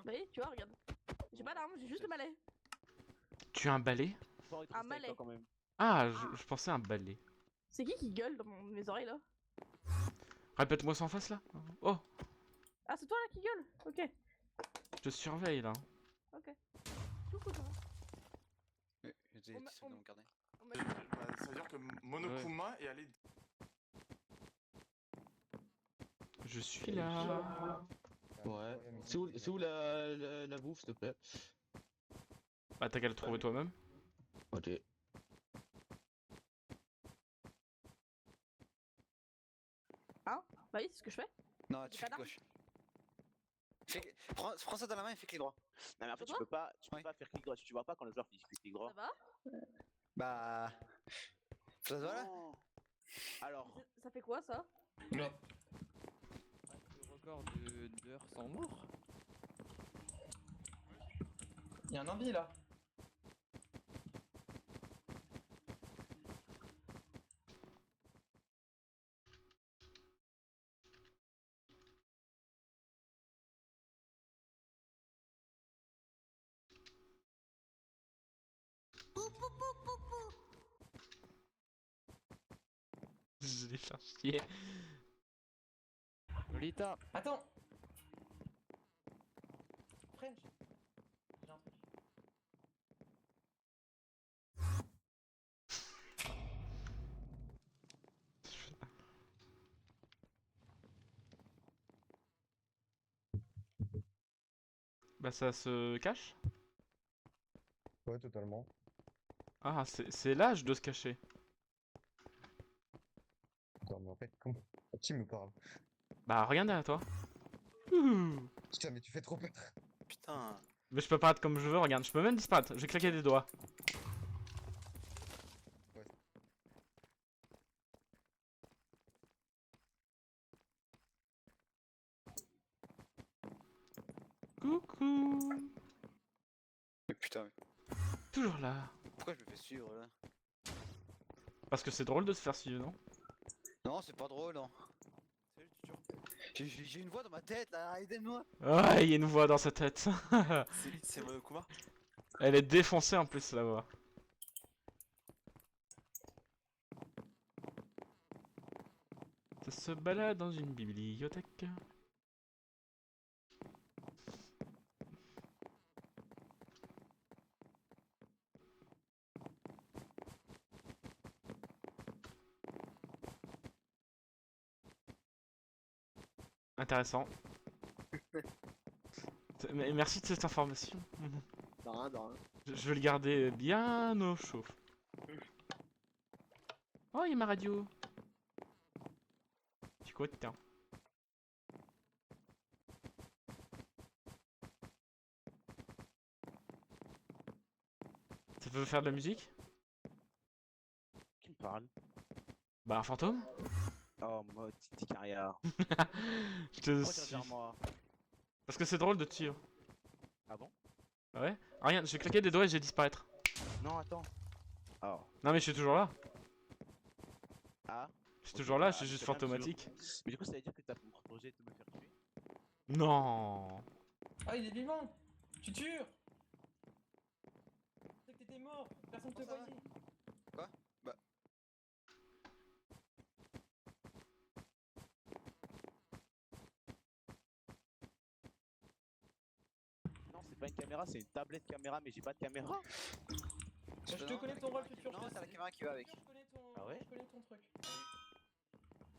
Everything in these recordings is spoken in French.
Bah oui, tu vois, regarde. J'ai pas d'arme, j'ai juste le balai. Tu as un balai? Un balai. quand même. Ah, je pensais un balai. C'est qui gueule dans mes oreilles là? Répète-moi ça en face là. Oh, Ah, c'est toi là qui gueule? Ok, je te surveille là. ok. Coucou toi. J'ai On des m'a- petits trucs dans mon carnet. On m'a- Ça veut dire que Monokuma est allé. Je suis là. Ouais. C'est où la bouffe, s'il te plaît? Bah t'as qu'à le trouver toi-même. Ok. Hein? Bah oui, c'est ce que je fais. Non, tu J'ai fais pas clic gauche. Prends ça dans la main et fais clic droit. Non mais en fait Ça tu peux pas Ouais. faire clic droit, tu vois pas quand le joueur fait clic droit. Ça va? Bah. Ça se voit là? Alors, Ça fait quoi ça? Le record d'heures sans mort. Y'a un envie là. Je les faire chier. Lolita. Attends. French. J'ai un truc. Bah ça se cache? Ouais, totalement. Ah, c'est l'âge de se cacher. Attends, mais en fait, comment... Qui me parle? Bah regarde derrière toi. Ouh. Putain, mais tu fais trop peur. Putain. Mais je peux paraître comme je veux, regarde, je peux même disparaître, je vais claquer des doigts. Ouais. Coucou. Mais putain, Toujours là. pourquoi je me fais suivre là? Parce que c'est drôle de se faire suivre, non? Non, c'est pas drôle, non. J'ai une voix dans ma tête là, aidez-moi! Ah, il y a une voix dans sa tête. C'est Monokuma? Elle est défoncée en plus la voix. Ça se balade dans une bibliothèque. Intéressant. Mais merci de cette information. Non, non. Je vais le garder bien au chaud. Oh, il y a ma radio. Tu quoi, tiens. Ça veut faire de la musique? qui me parle? Bah, un fantôme? Oh, moi, Titi Carrière. Je te Pourquoi tu suis. reviens vers moi? Parce que c'est drôle de te suivre. Ah bon? Ah ouais? Ah, regarde, j'ai claqué des doigts et j'ai disparaître. Non, attends. Oh. Non, mais je suis toujours là. Ah. Je suis Ok, toujours là, bah, je suis juste c'est bien, fantomatique. Mais du coup, ça veut dire que t'as pour projet de me faire tuer? Non. Ah, il est vivant. Tu tues. Je sais que t'étais mort. Personne te Ça va? voyait. Quoi? Bah. Non, c'est pas une caméra, c'est une tablette caméra, mais j'ai pas de caméra. Je te connais ton rôle futur. Non, je te c'est la sais. caméra qui va avec. Je connais ton... Ah ouais? Je connais ton truc.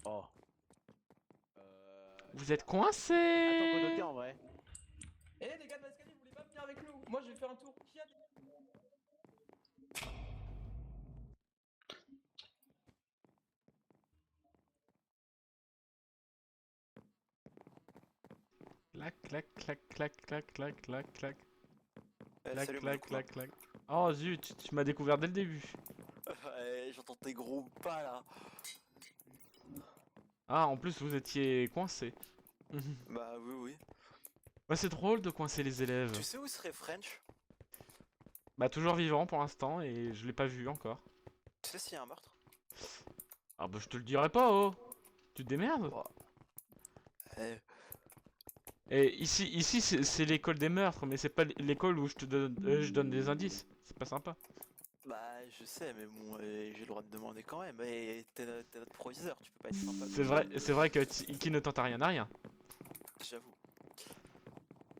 Oh. Vous êtes Attends, coincés. faut noter en vrai. Eh les gars de l'escalier, vous voulez pas venir avec nous? Moi je vais faire un tour. Qui a... Clac, clac, clac, clac, clac, clac, clac, clac. Clac, Salut, clac, Monokuma. clac, clac. Oh zut, tu m'as découvert dès le début. Ouais, j'entends tes gros pas là. Ah, en plus, vous étiez coincés. Bah oui, oui. Ouais, c'est drôle de coincer les élèves. Tu sais où serait French? Bah, toujours vivant pour l'instant et je l'ai pas vu encore. Tu sais s'il y a un meurtre? Ah, bah, je te le dirai pas, oh. Tu te démerdes? Eh, Et ici c'est l'école des meurtres, mais c'est pas l'école où je donne des indices. C'est pas sympa. Bah, je sais, mais bon, j'ai le droit de demander quand même. Et t'es notre proviseur, tu peux pas être sympa. C'est vrai que qui ne tente à rien n'a rien. J'avoue.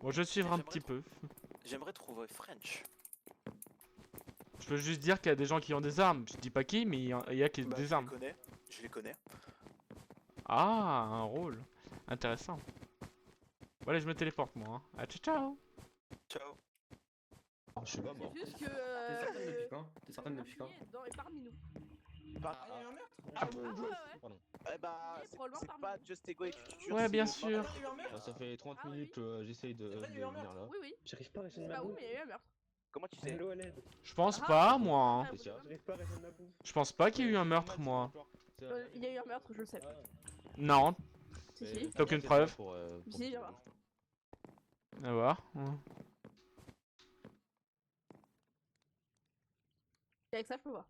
Bon, je vais suivre un petit peu. J'aimerais trouver French. Je peux juste dire qu'il y a des gens qui ont des armes. Je dis pas qui, mais il y a qui Bah, des armes. Je les connais. Ah, un rôle. Intéressant. Bon, allez, je me téléporte moi. Hein. Ah, ciao ciao. Ciao. Je suis pas mort. C'est juste que. T'es certaine depuis quand? T'es certaine depuis quand? Dedans et parmi nous. Ah, il y a eu un meurtre? Ah ouais, ouais. Pardon. Eh bah, Oui, probablement c'est parmi pas nous. Just Ego et tu tues. Ouais, bien Ah, sûr. il y a eu un meurtre? Ça fait 30 Ah oui, minutes, j'essaye de C'est vrai, il y a eu un venir meurtre. là. Oui, oui. J'arrive pas à Je résoudre sais ma pas où, bouffe. mais il y a eu un meurtre. Comment tu sais? Hello, à l'aide. Je pense Ah, pas, moi. Hein. Ah, C'est vous- J'arrive pas à résoudre ma bouffe. Je pense pas qu'il y ait eu un meurtre, moi. Il y a eu un meurtre, je le sais. Non. Si, si. T'as aucune preuve? Si, j'ai voir. À voir. Ouais. Et avec ça, je peux voir.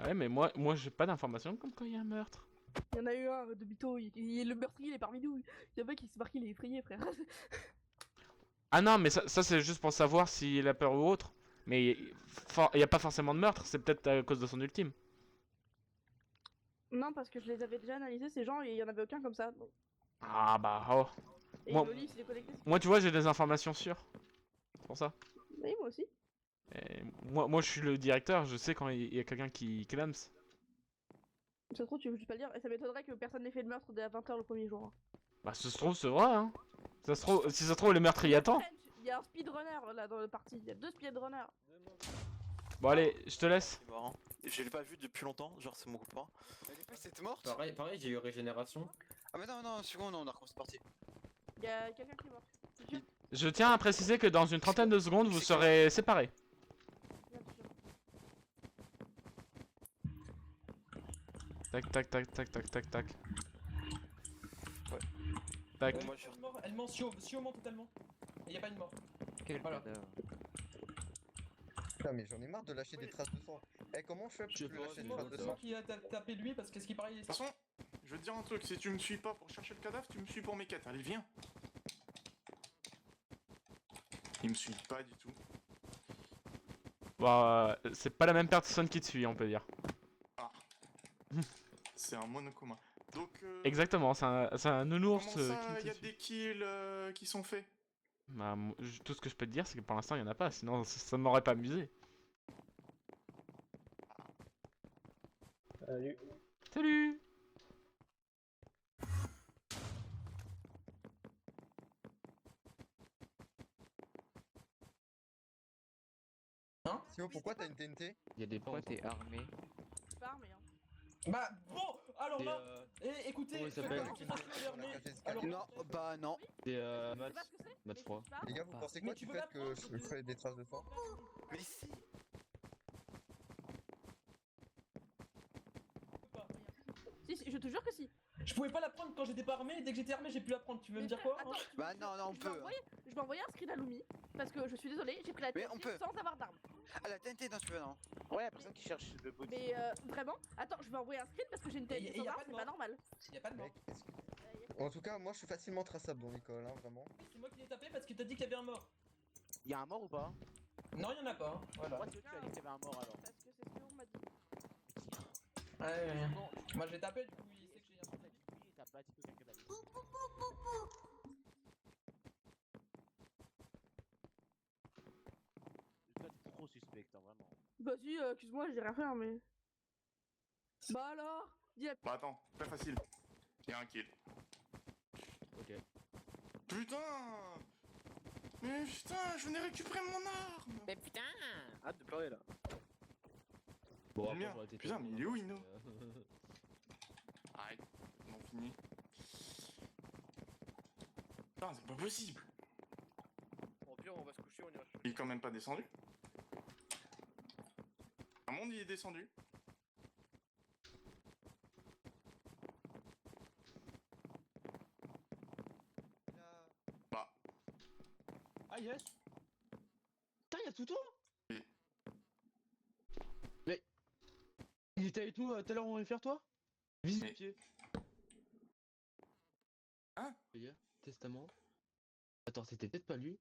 Ouais, mais moi j'ai pas d'informations comme quand il y a un meurtre. Il y en a eu un de Bito, le meurtrier il est parmi nous. Il y a un mec qui s'est marqué, il est effrayé, frère. Ah non, mais ça c'est juste pour savoir s'il a peur ou autre. Mais il y a pas forcément de meurtre, c'est peut-être à cause de son ultime. Non, parce que je les avais déjà analysés, ces gens, et il y en avait aucun comme ça. Donc. Ah bah oh. Et Moi- Loli, il s'est déconnecté. Moi tu vois j'ai des informations sûres. C'est pour ça. Oui, moi aussi. Et moi je suis le directeur, je sais quand il y a quelqu'un qui clame. Ça se trouve, tu veux juste pas le dire. Et ça m'étonnerait que personne n'ait fait le meurtre dès à 20h le premier jour. Hein. Bah si ça se trouve c'est vrai hein. Ça se trouve, si ça se trouve le meurtrier attend. Il y a un speedrunner là dans le parti, il y a 2 speedrunners. Bon allez, je te laisse. C'est marrant. Je l'ai pas vu depuis longtemps, genre c'est mon copain. Elle est pas, c'était morte? Pareil, j'ai eu régénération. Ah, mais non, une seconde, on a recommencé parti. Il y a quelqu'un qui est mort. C'est sûr? Je tiens à préciser que dans une trentaine de secondes vous serez séparés. Bien sûr. Tac tac tac tac tac tac tac. Ouais. Tac. Moi, je suis Elle ment, Sio ment totalement. Et y a pas une mort. Quel Voilà. cadavre. Putain, mais j'en ai marre de lâcher des traces de sang. Eh, comment je fais pour Je sais plus pas, lâcher c'est des moi, traces de C'est sang? moi qui a tapé lui parce qu'est-ce qui paraît il est. De toute façon, je vais te dire un truc, si tu me suis pas pour chercher le cadavre, tu me suis pour mes quêtes. Allez, viens. Il me suit pas du tout. Bah c'est pas la même personne qui te suit on peut dire. C'est un monokuma. Donc, Exactement, c'est un nounours comment ça, qui y a te suit. des kills qui sont faits? Bah, tout ce que je peux te dire c'est que pour l'instant il y en a pas, sinon ça m'aurait pas amusé. Salut. Salut. Sio, pourquoi t'as une TNT? Il y a des Pourquoi pentes. t'es armé? C'est pas armé, hein. Bah bon, alors Et, là, écoutez, comment il faites s'appelle attention à On a café ce alors, Non, bah non. c'est Je sais Mats. pas ce que c'est, Mats mais 3. je sais pas. Les gars, vous pensez quoi Mais du tu peux fait la que prendre, je si tu fais des traces de sang? Mais si. Si, je te jure que si. je pouvais pas la prendre quand j'étais pas armé, et dès que j'étais armé, j'ai pu la prendre. Tu veux me Mais dire frère, quoi attends, hein tu Bah veux- non, on je vais peut. Je vais envoyer un screen à Lumi, parce que je suis désolée, j'ai pris la Mais tête on peut. sans avoir d'arme. Ah, la TNT, non, tu veux, non. Ouais, y'a personne qui cherche le body. Mais vraiment, attends, je vais envoyer un screen parce que j'ai une tête Et y a sans pas arme, de c'est mort. pas normal. Y a pas de mort. Mec, en tout cas, moi je suis facilement traçable dans l'école, hein, vraiment. C'est moi qui l'ai tapé parce que t'as dit qu'il y avait un mort. Y'a un mort ou pas? Non, y'en a pas. Hein. Voilà. Pourquoi tu as dit qu'il y avait un mort alors? Parce que c'est ce qu'on m'a dit. Ouais. Bon, Moi je l'ai tapé, du coup il sait que j'ai un mort. t'as pas dit que quelqu'un l'a dit. Toi t'es trop suspect, hein, vraiment. Vas-y, excuse-moi, j'ai rien fait, hein, mais. Bah alors dis la... Bah attends, très facile. Il y a un kill. Ok. Putain! Mais putain, je venais récupérer mon arme! Mais putain! Hâte de pleurer là. Bon, Le après, mien. j'aurais été Putain, mais il est où, Ino? euh, Arrête, on en finit. Putain, c'est pas possible! Au pire, on va se coucher, on ira. Il est quand même pas descendu. Un monde, il est descendu. Bah, Ah yes! Putain, y'a Toutou! Oui. Mais. Il était avec nous tout à l'heure, on va le faire toi? Vise Mais- le pied. Hein? Les gars, testament. Attends, c'était peut-être pas lui.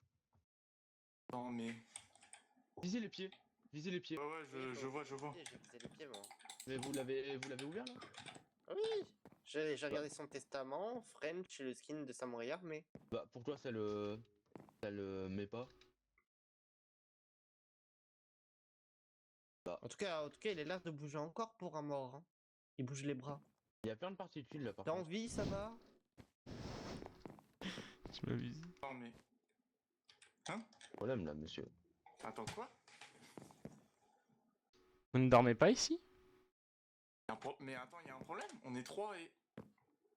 Non, mais. Visez les pieds. Visez les pieds. Ouais, ouais, je vois. J'ai visé les pieds, moi. Mais vous l'avez ouvert là? Oui, j'ai regardé son testament, French et le skin de Samurai Armé. Bah pourquoi ça le met pas? En tout cas, il a l'air de bouger encore pour un mort. Hein. Il bouge les bras. Il y a plein de particules là par T'as contre. envie, ça va? Tu m'avises. Non, mais. Problème là, monsieur. Attends, quoi? Vous ne dormez pas ici? Mais attends, il y a un problème. On est 3 et.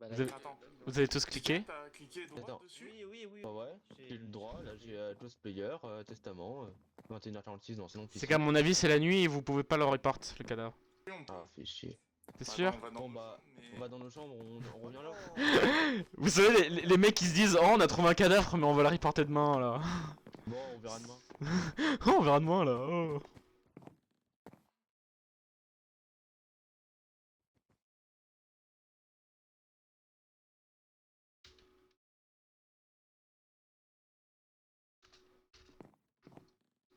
Bah, Vous avez- Attends. Vous avez tous cliqué? T'as cliqué droit Attends. dessus? Oui. Ah ouais, j'ai le droit, là j'ai Close Player, Testament, 21h46 dans Salon C'est Piscine. qu'à mon avis, c'est la nuit et vous pouvez pas le report, le cadavre. Ah, fait chier. T'es Attends, sûr? on va dans Bon nos bah, chambres, mais- on va dans nos chambres, on revient là. Vous savez, les mecs qui se disent oh, on a trouvé un cadavre, mais on va le reporter demain là. Bon, on verra demain. Oh, on verra demain là. Oh.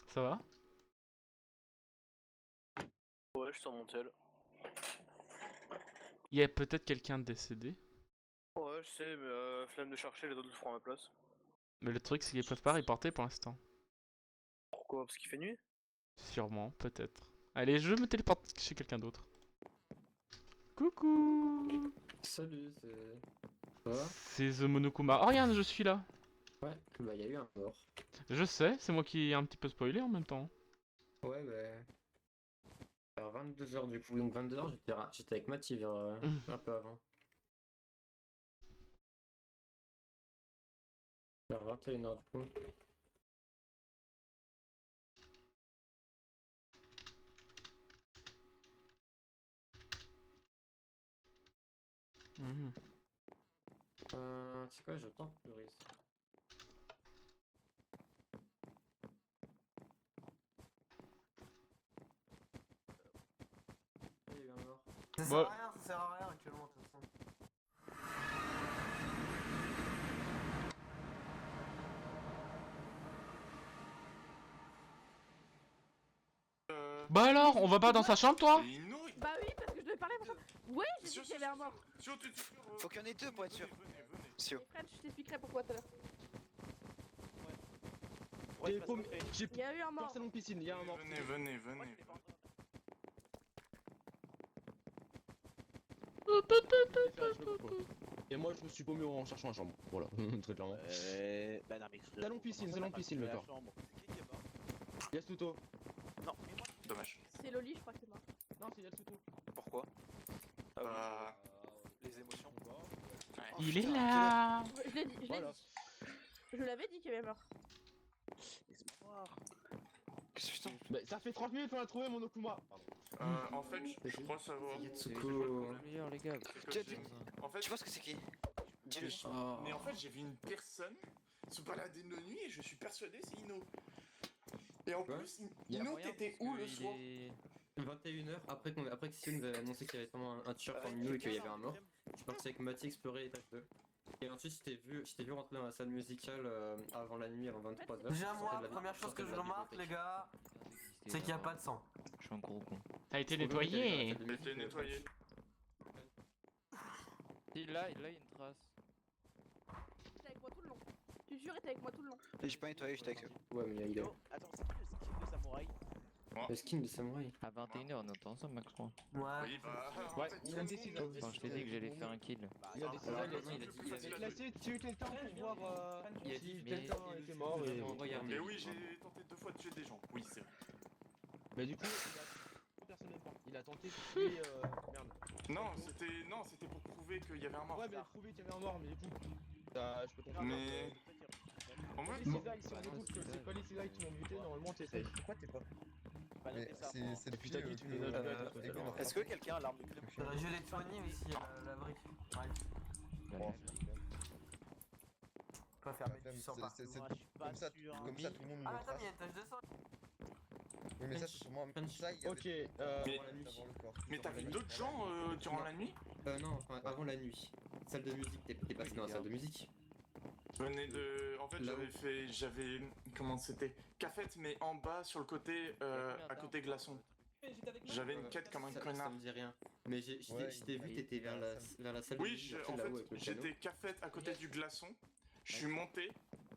Ça va? Ouais, je suis sur mon tel. Il y a peut-être quelqu'un de décédé. Ouais, je sais, mais flemme de chercher, les autres le feront à ma place. Mais le truc, c'est qu'ils peuvent pas reporter pour l'instant. Pourquoi? Parce qu'il fait nuit? Sûrement, peut-être. Allez, je me téléporte chez quelqu'un d'autre. Coucou! Salut, c'est. Ça va? C'est The Monokuma. Oh, regarde, je suis là. Ouais, bah y'a eu un mort. Je sais, c'est moi qui ai un petit peu spoilé en même temps. Ouais, bah. Vers 22h du coup, donc 22h j'étais avec Mathie vers un peu avant. Vers 21h du coup. Mhm. C'est quoi, je tente Floris. Il y a eu un mort. Ça Bon. sert à rien actuellement de toute façon. Bah alors, on va pas dans sa chambre, toi? Et Ino, il- Bah oui, parce que je devais parler pour ça. Ouais, j'ai dit Sio, qu'il y avait un mort. Sio, tu- Faut qu'il y en ait deux pour être sûr. Venez. Sio. Et Fred, je t'expliquerai pourquoi tout à l'heure. J'ai paumé- j'ai Il y a eu un peur mort. Salon Piscine, il y a un mort. Venez. Et moi je me suis paumé en cherchant un chambre. Voilà, très clairement. Bah non, mais. Salon piscine, salon piscine, le corps. C'est qui est mort? Yasuto. Non, mais moi. Dommage. C'est Loli, je crois que c'est mort. Non, c'est Yasuto. Pourquoi? Ah Bah. oui, les émotions. Il est là! Je l'ai dit, Voilà. Je l'avais dit qu'il y avait mort. Espoir. Putain. Bah, ça fait 30 minutes qu'on a trouvé mon Okuma. En fait, je crois savoir. Yatsuko. Meilleur, les gars. En fait, Tu vois ce que c'est qui? Dis-lui. Oh. mais en fait, j'ai vu une personne se balader de nuit et je suis persuadé c'est Ino. Et en Ouais. plus, Y a Ino, moyen, t'étais parce où que le il soir? est 21h après que Sion nous avait annoncé qu'il y avait vraiment un tueur parmi nous et qu'il y avait un mort. Je suis parti avec Mathieu explorer l'étage 2. Et ensuite je t'ai vu rentrer dans la salle musicale avant la nuit, avant 23h. Déjà, moi, première chose que je remarque, les gars, c'est qu'il n'y a pas de sang. Je suis un gros con. Ça a été nettoyé! Elle était nettoyée. Si, là, il y a une trace. T'es avec moi tout le long. Tu jures, t'es avec moi tout le long. J'ai pas nettoyé, j'étais avec eux. Ouais, mais il a Yo, attends, c'est qui le skin de samouraï? le skin de samouraï. À 21h, on est ensemble, Max, je crois. Ouais. Oui, bah. en Ouais, fait, il a décidé. Enfin, je t'ai dit que j'allais faire un kill. Il a décidé, il a essayé de tuer quelqu'un pour voir si quelqu'un était mort et... Mais oui, j'ai tenté 2 fois de tuer des gens. Oui, c'est vrai. Mais du coup, personne n'est mort. Il a tenté de tuer... Merde. Non, c'était pour prouver qu'il y avait un mort. Ouais, mais il a prouvé qu'il y avait un mort, mais du coup... Ça, je peux comprendre. Mais. En vrai, Les cisailles, si on écoute que c'est pas les cisailles qui m'ont buté, normalement t'essayes. Pourquoi t'es pas? Mais c'est Et puis t'as dit, tu nous as depuis tué à toi, tout à l'heure. Est-ce que quelqu'un a l'arme nucléaire? Je l'ai soigné aussi, la brique. Ouais. Pas faire mettre du sang partout. c'est Moi, je suis pas comme ça, sûr. comme ça tout le monde Ah, me attends, trace. mais il y a une tache de sang. Oui, mais ça c'est sûrement ça, il y avait Ok, Mais- avant la nuit. mais t'as vu d'autres gens durant la nuit? Non, enfin, avant la nuit. Salle de musique, t'es passé dans la salle de musique. Je venais de... En fait, j'avais... Comment c'était? Cafette, mais en bas, sur le côté, à côté glaçon. J'avais une quête comme un Ça connard. me dit rien. Mais je t'ai vu, t'étais vers la salle. Oui, musique, en là-haut, fait, avec le j'étais piano. cafette à côté du glaçon. Je suis monté,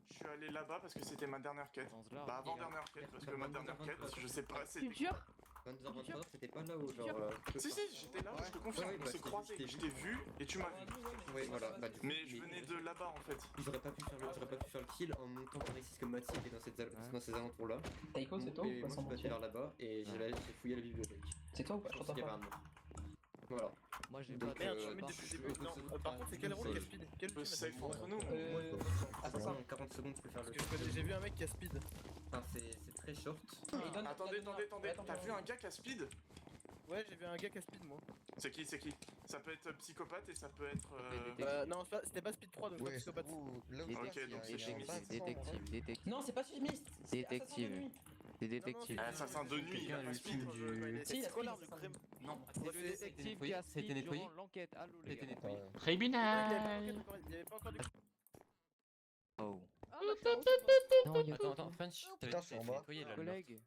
je suis allé là-bas parce que c'était ma dernière quête. Bah avant-dernière quête, parce que ma dernière quête, je sais pas, c'était... Culture 22h23, t'étais pas là-haut, genre... Si, j'étais là, je te confirme, on s'est croisés, je t'ai vu et tu m'as vu. Oui, voilà. Bah, du coup, Mais je venais de là-bas en fait. J'aurais pas pu faire le kill en montant par ici comme Mathieu était dans ces alentours-là. Taiko, c'est toi Et ou pas moi, je sans suis passé mentir vers là-bas et j'ai fouillé la bibliothèque. C'est toi ou pas? Je Je pense qu'il y avait t'entends un pas. mort. Voilà. Moi j'ai Donc, pas Merde, de- je mets par- depuis le début. Non, par contre, c'est quel rôle qui a speed? Quel peut ultime safe entre nous. Attends, 40 secondes, tu peux faire le Parce que j'ai vu un mec qui a speed. Enfin, c'est très short. Attendez, t'as vu un gars qui a speed? Ouais, j'ai vu un gars qui a speed moi. C'est qui? Ça peut être psychopathe et ça peut être... Non, c'était pas speed 3 donc pas psychopathe. Ok, donc c'est chimiste. Détective. Non, c'est pas chimiste. Détective. Des détectives. Assassin de nuit, il a pas speed. Si, il a quoi speed, l'arme c'est ça. crème? Non. C'est le détective qui a speed nettoyé. durant l'enquête. Allô les gars. Criminel. Il y avait pas encore de... Oh. Ah, bah, c'est bon. Non, il y a Attends, French, Putain, c'est en bas. nettoyé là. collègue.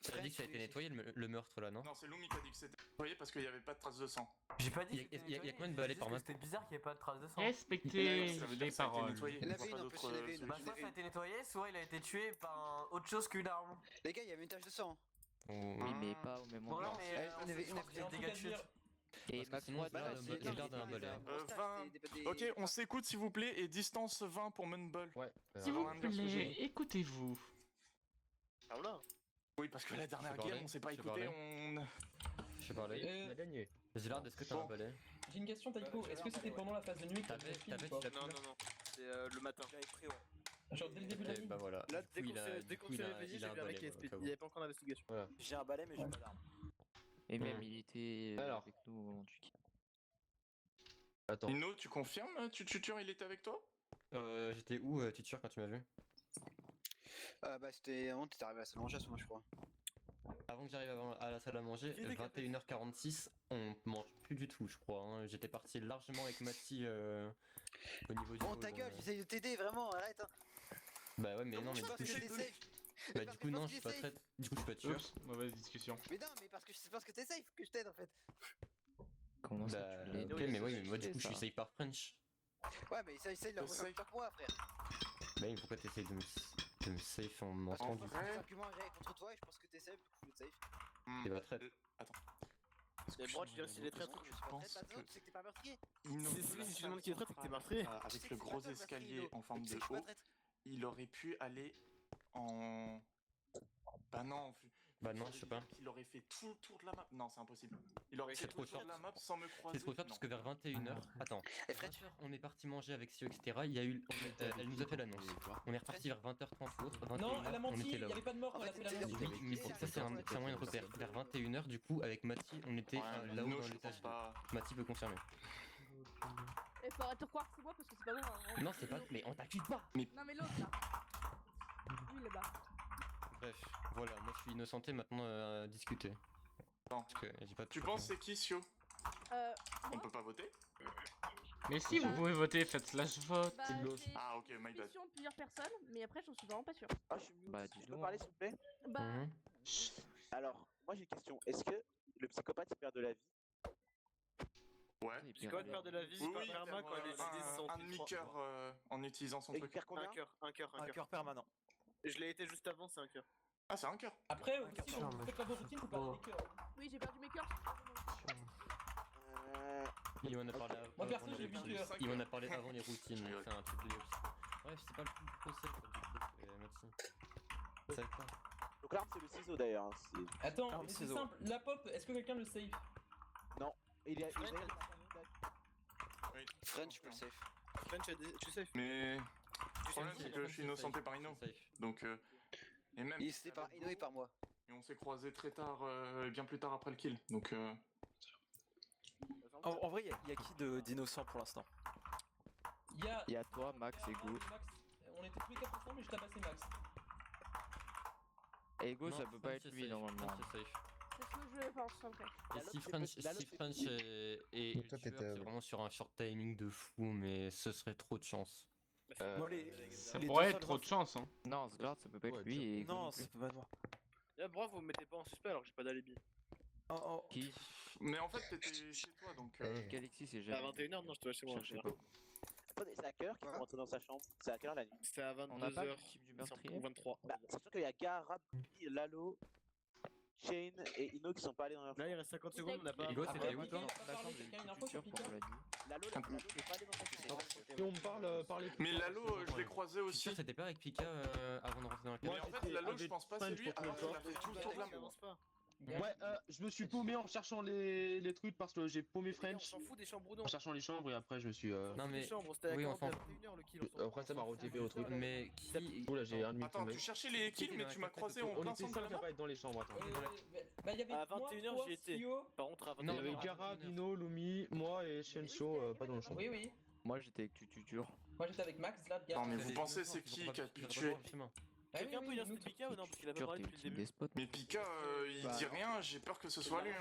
T'as dit que ça a été nettoyé le meurtre là, non? Non, c'est Lumi qui a dit que c'était nettoyé parce qu'il y avait pas de traces de sang. J'ai pas dit. Il y a combien de balais par main? C'était bizarre qu'il n'y ait pas de traces de sang. Respectez Ça veut dire les que ça a été paroles. nettoyé. Il y en On avait voit une, pas en plus, d'autres il y en avait une. Bah, soit ça a été nettoyé, soit il a été tué par autre chose qu'une arme. Les gars, il y avait une tache de sang. Oui, mais pas au même Bon, endroit. non, mais on avait je une pense qu'il y a des dégâts de chute. Et Max sinon, Watt, c'est pas- c'est j'ai l'air d'un balai. 20. Ok, on s'écoute s'il vous plaît et distance 20 pour Mumble. Ouais. S'il vous Rien à dire ce que j'ai plaît, écoutez-vous. Ah là. Oui, parce que la dernière J'ai game, parlé, on s'est pas j'ai écouté, parlé. on... Je sais parler. On a gagné. J'ai l'air, est-ce que t'as un balai? J'ai une question, Taiko. Est-ce que c'était pendant la phase de nuit que t'as fait speed ou pas? Non, c'est le matin. J'avais pris, ouais. Genre dès le début de la Ok, nuit? bah voilà. Là, Du coup, dès qu'on s'est réveillé, j'ai vu un mec qui a speed. Il y avait pas encore d'investigation. J'ai un balai, mais j'ai pas d'arme. Et même il était Alors. avec nous au moment du kill. Attends. Nino, tu confirmes? Tutur, il était avec toi? J'étais où, Tutur, quand tu m'as vu? Bah, c'était avant, t'étais arrivé à la salle de manger à ce moment, je crois. Avant que j'arrive à la salle à manger, 21h46, on mange plus du tout, je crois. Hein. J'étais parti largement avec Mathis au niveau du. Bon, ta gueule, j'essaye de t'aider, vraiment, arrête. Hein. Bah ouais, mais non, mais Je du pense coup, que t'es safe. bah, du coup, non, je suis pas très. Du coup, je suis pas tueur. Oups, mauvaise discussion. Mais non, mais parce que c'est parce que t'es safe que je t'aide en fait. Comment ça Bah, tu l'es ok, mais oui, mais moi, du coup, je suis safe par French. Ouais, mais ça essaye de la safe. pas pour moi, frère. Bah, oui, pourquoi t'essayes de me safe en mentant du coup? C'est un argument agréé contre toi et je pense que t'es safe, du coup je suis safe. Et bah, très. Attends. Mais moi, je dirais s'il est traître. Je pense que c'est que t'es pas meurtrier. Si tu demandes qui est traître, c'est que t'es meurtrier. Avec le gros escalier en forme de haut, il aurait pu aller en... Bah non, Bah non, je sais pas. il aurait fait tout le tour de la map. Non, c'est impossible. Il aurait C'est fait tout trop le tour de short. la map sans me croiser. C'est trop tard parce que vers 21h, attends, Et Fred, 20h, on est parti manger avec Sio, etc. Il y a eu, elle nous a fait l'annonce. On est reparti vers 20h30 ou autre. 21h, Non, elle a on menti, était il y là. avait pas de mort quand elle a fait l'annonce. Oui, mais ça c'est un moyen de repère. Vers 21h, du coup, avec Mathis, on était là-haut dans l'étage. Mathis peut confirmer. Et faut arrêter de croire que c'est moi parce que c'est pas moi. Hein. Non, c'est pas. Mais on t'accuse pas. Non, mais l'autre là. Lui là-bas. Bref, voilà, moi je suis innocenté maintenant à discuter. Non. Parce que j'ai pas de Tu preuves. penses c'est qui, Sio? On Moi peut pas voter? Mais si vous pouvez voter, faites slash vote. Bah, j'ai Ah ok, my bad. suspicion de plusieurs personnes, mais après j'en suis vraiment pas sûr. Ah, je suis mute. Bah, Je peux dis-nous, parler, hein. s'il vous plaît? Bah, Mhm. Alors, moi j'ai une question. Est-ce que le psychopathe il perd de la vie? Ouais. Il C'est perd quoi rien. de perdre de la vie Oui, par oui, perma quand les idées sont un demi-cœur en utilisant son Et il truc. perd combien? Un cœur. Un cœur permanent. Je l'ai été juste avant, c'est un cœur. Ah, c'est un cœur. Après, aussi, quand vous faites la bonne routine, faut pas les cœurs. oui, j'ai perdu mes cœurs. Il m'en a parlé avant. Moi, perso, avant j'ai les vu routines. que- Il m'en a parlé avant les routines, on fait un truc de yops. Bref, c'est pas le plus procès quoi, du coup, Mathis. Ça va pas. Donc l'arme c'est le ciseau d'ailleurs. hein, Attends, Ah, mais c'est ciseaux. simple, la pop, est-ce que quelqu'un le save? Il est. Oui. French, je peux le safe. French, tu sais. Mais le problème c'est que je suis innocenté par Ino. Safe. Donc et même Il c'était par Ino et par moi. et on s'est croisés très tard, bien plus tard après le kill. Donc En vrai, il y a qui d'innocent pour l'instant? Il y a. Il y a toi, Max et Go. Max, on était tous les 4 ensemble, mais je tabassais Max. Et Go, ça Non, peut pas French être est lui safe, normalement. French est safe. C'est ce que je je pense après. Et si French est Toi, tueur, t'étais, c'est ouais. vraiment sur un short timing de fou, mais ce serait trop de chance. Ça pourrait être trop de chance, hein. Non, Sgard, ça peut pas être lui et. Non, ça peut pas être moi. Bravo, vous me mettez pas en suspect alors que j'ai pas d'alibi. Qui Mais en fait, t'étais chez toi donc. Galaxy, c'est À jamais. 21h, non, je te vois chez moi. Cherchez pas. Attendez, c'est à quelle heure qu'ils vont rentrer dans sa chambre? C'est à quelle heure la nuit? C'était à On n'a pas 22h. le type du meurtrier. Ou 23. Bah, sachant qu'il y a Gara, Bucky, Lalo, Shane et Ino qui sont pas allés dans leur chambre. Là, il reste 50 secondes, on n'a pas. Hugo, c'était où Dans toi la chambre, j'ai une petite tuture pour la nuit. Lalo n'est pas allé dans sa chambre. Et on me parle les Mais Lalo, je l'ai croisé aussi. Sûr, c'était pas avec Pika avant de rentrer dans la Mais cave. en fait, Lalo, je pense pas c'est lui. Alors, il a fait tout le tour de la map. Ouais, je me suis paumé en cherchant les trucs parce que j'ai paumé On French. s'en fout des chambres ou non. En cherchant les chambres et après je me suis. Non mais c'était à oui, on 40 s'en 21h le kill. on s'en Après ça m'a retypé au truc. mais qui Oh là j'ai un demi Attends, tu cherchais les kills, mais tu m'as croisé en On plein était centre de la cinq à map. pas être dans les chambres, attends. Bah, il y avait à 21h, j'y étais. Par contre, à Il y 21h. avait Gara, Dino, Lumi, moi et Shencho pas dans le chambre. Oui. Moi, j'étais avec Tututure. Moi j'étais avec Max, Zlab, Non, Gar. mais vous pensez c'est qui a pu tuer? Quelqu'un peut identifier Pika ou non? Parce qu'il a pas parlé depuis le début. Mais Pika, il dit rien, j'ai peur que ce soit lui. Hein.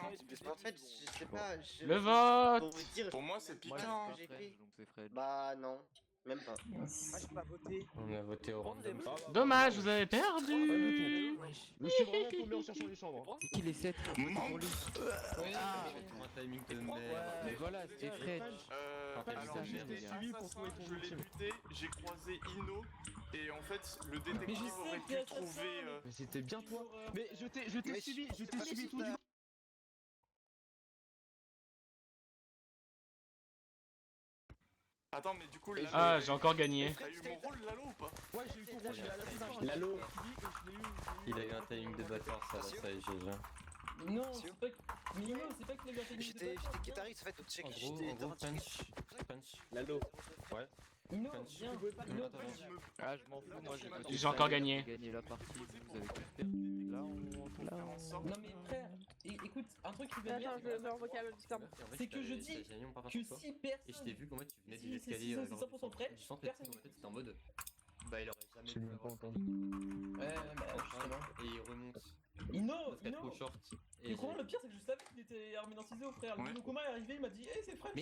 En fait, je sais pas. Le vote. Pour vous dire, Pour moi, c'est Pika. ce hein. que j'ai fait. Donc c'est Fred. Bah non, même pas. Moi j'ai pas voté. On a voté au random. Dommage, vous avez perdu. Je me suis vraiment paumé en cherchant les chambres. C'est qui les 7 Non. Un timing de merde. Mais voilà, c'était Fred. Alors, ça, j'étais j'étais suivi pour trouver ton je l'ai ultime. buté, j'ai croisé Ino, et en fait, le détective aurait pu trouver. Mais c'était bien toi. Mais je t'ai suivi tout du long. Attends, mais du coup, Lalo. Ah, j'ai encore gagné. T'as eu mon rôle, Lalo, ou pas? Ouais, j'ai eu ton rôle, mais à la fin, Lalo. je l'ai eu. Il a eu un timing de bâtard, ça va, ça GG. Non, c'est pas que. Mais non, c'est pas qu'il a eu un technique de J'étais bâtard. Ketarix en fait, donc check. En J'étais gros, en train de French. Lalo. Ouais. Ino, French. viens. Ino, viens. Ah, je m'en fous, moi j'ai voté. J'ai encore gagné. Gagné la partie, vous avez tous perdu. Là, on. Non mais frère, écoute, un truc qui veut dire, Attends, je vais en vocal au Discord. c'est que je dis que si personne. Et je t'ai vu qu'en fait tu venais Si, des c'est escaliers. c'est 100% prêt, Du centre, personne. en fait c'était en mode. Bah il aurait jamais J'ai pu même pas avoir entendu. Ouais, bah justement. Et il remonte. Ino, Parce qu'elle est trop short. Et vraiment le pire c'est que je savais qu'il était armé d'un ciseau frère. Le Ouais. Monokuma est arrivé, il m'a dit, hey c'est Fred.